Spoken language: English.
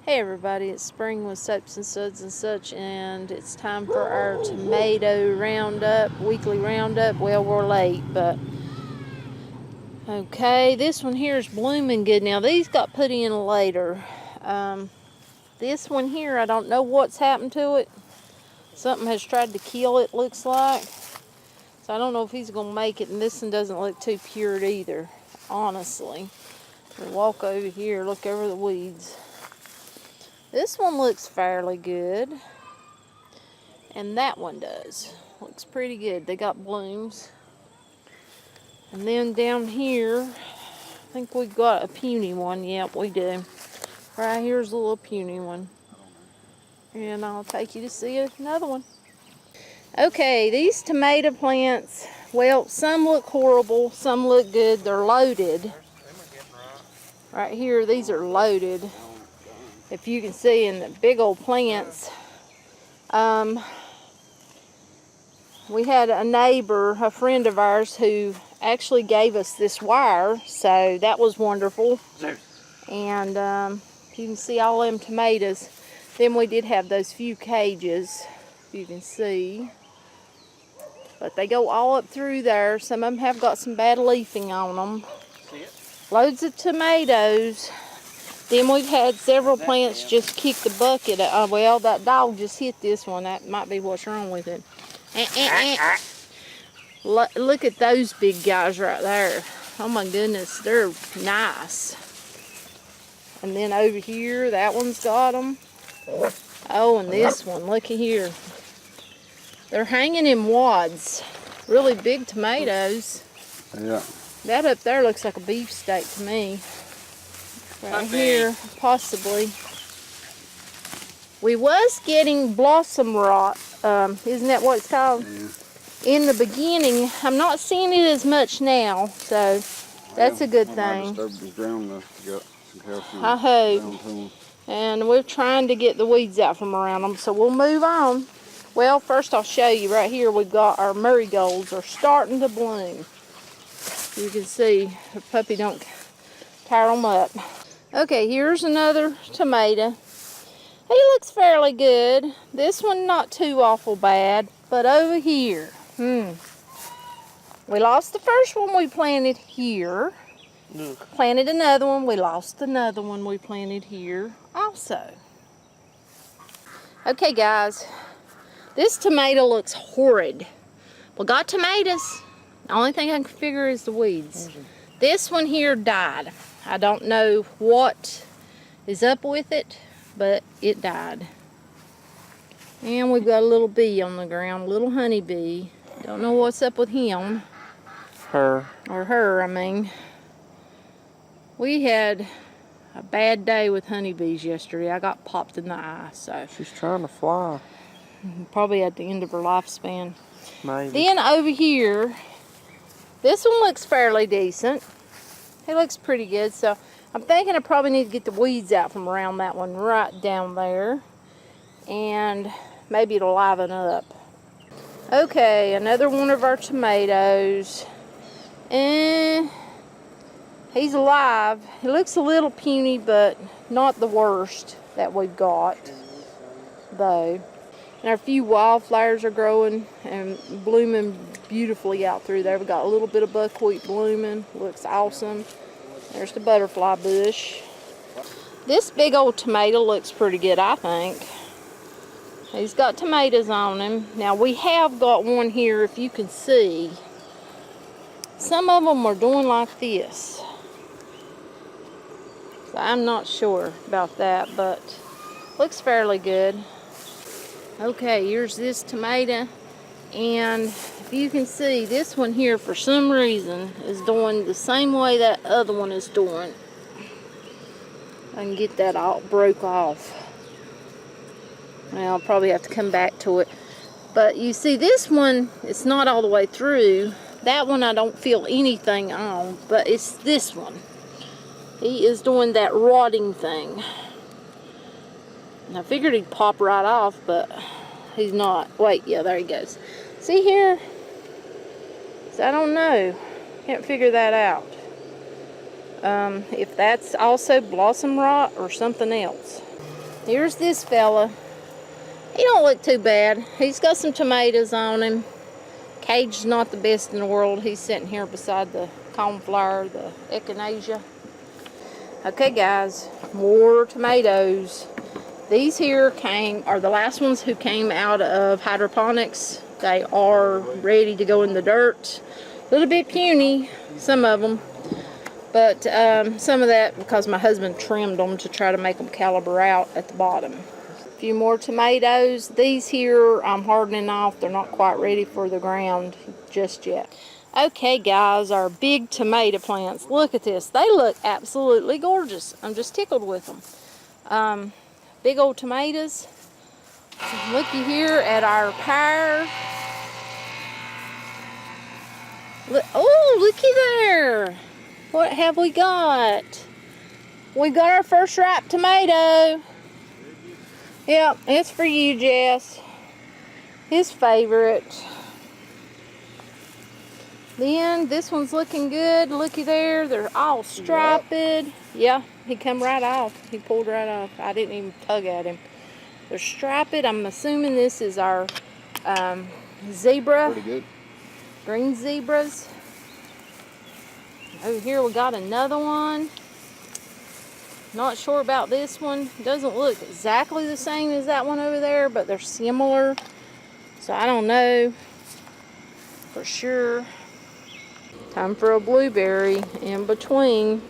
Hey everybody, it's spring with soaps and suds and such, and it's time for our tomato roundup, weekly roundup. Well, we're late, but okay, this one here is blooming good. Now these got put in later. This one here, I don't know what's happened to it. Something has tried to kill it, looks like. So I don't know if he's gonna make it, and this one doesn't look too pure either, honestly. We'll walk over here, look over the weeds. This one looks fairly good, and that one does. Looks pretty good. They got blooms. And then down here, I think we got a puny one. Yep, we do. Right here's a little puny one. And I'll take you to see another one. Okay, these tomato plants, well, some look horrible, some look good. They're loaded. Right here, these are loaded. If you can see in the big old plants. We had a neighbor, a friend of ours, who actually gave us this wire, so that was wonderful. And you can see all them tomatoes. Then we did have those few cages, if you can see. But they go all up through there. Some of them have got some bad leafing on them. Loads of tomatoes. Then we've had several plants just kick the bucket. Well, that dog just hit this one. That might be what's wrong with it. Look at those big guys right there. Oh my goodness, they're nice. And then over here, that one's got them. Oh, and this one, looky here. They're hanging in wads. Really big tomatoes. Yeah. That up there looks like a beefsteak to me. Right here, possibly. We was getting blossom rot. Isn't that what it's called? Yeah. In the beginning. I'm not seeing it as much now, so that's a good thing. I hope. And we're trying to get the weeds out from around them, so we'll move on. Well, first I'll show you right here. We've got our marigolds are starting to bloom. You can see the puppy don't tear them up. Okay, here's another tomato. He looks fairly good. This one not too awful bad, but over here, we lost the first one we planted here. Planted another one, we lost another one we planted here also. Okay guys, this tomato looks horrid. We got tomatoes. The only thing I can figure is the weeds. This one here died. I don't know what is up with it, but it died. And we've got a little bee on the ground, a little honeybee. Don't know what's up with him. Or her, I mean. We had a bad day with honeybees yesterday. I got popped in the eye, so. She's trying to fly. Probably at the end of her lifespan. Maybe. Then over here, this one looks fairly decent. It looks pretty good, so I'm thinking I probably need to get the weeds out from around that one right down there. And maybe it'll liven up. Okay, another one of our tomatoes. And he's alive. He looks a little puny, but not the worst that we've got, though. And our few wildflowers are growing and blooming beautifully out through there. We got a little bit of buckwheat blooming. Looks awesome. There's the butterfly bush. This big old tomato looks pretty good, I think. He's got tomatoes on him. Now we have got one here, if you can see. Some of them are doing like this. So I'm not sure about that, but looks fairly good. Okay, here's this tomato, and if you can see, this one here for some reason is doing the same way that other one is doing. I can get that all broke off. Well, I'll probably have to come back to it. But you see, this one, it's not all the way through. That one I don't feel anything on, but it's this one. He is doing that rotting thing. And I figured he'd pop right off, but he's not. Wait, yeah, there he goes. See here? So I don't know. Can't figure that out. If that's also blossom rot or something else. Here's this fella. He don't look too bad. He's got some tomatoes on him. Cage's not the best in the world. He's sitting here beside the coneflower, the echinacea. Okay, guys, more tomatoes. These here are the last ones who came out of hydroponics. They are ready to go in the dirt. A little bit puny, some of them. But some of that because my husband trimmed them to try to make them caliber out at the bottom. A few more tomatoes. These here I'm hardening off. They're not quite ready for the ground just yet. Okay, guys, our big tomato plants. Look at this. They look absolutely gorgeous. I'm just tickled with them. Big old tomatoes. Looky here at our pear. Oh, looky there. What have we got? We got our first ripe tomato. Yep, it's for you, Jess. His favorite. Then this one's looking good. Looky there. They're all striped. Yeah, he come right off. He pulled right off. I didn't even tug at him. They're striped. I'm assuming this is our zebra. Pretty good. Green zebras. Over here we got another one. Not sure about this one. Doesn't look exactly the same as that one over there, but they're similar. So I don't know for sure. Time for a blueberry in between.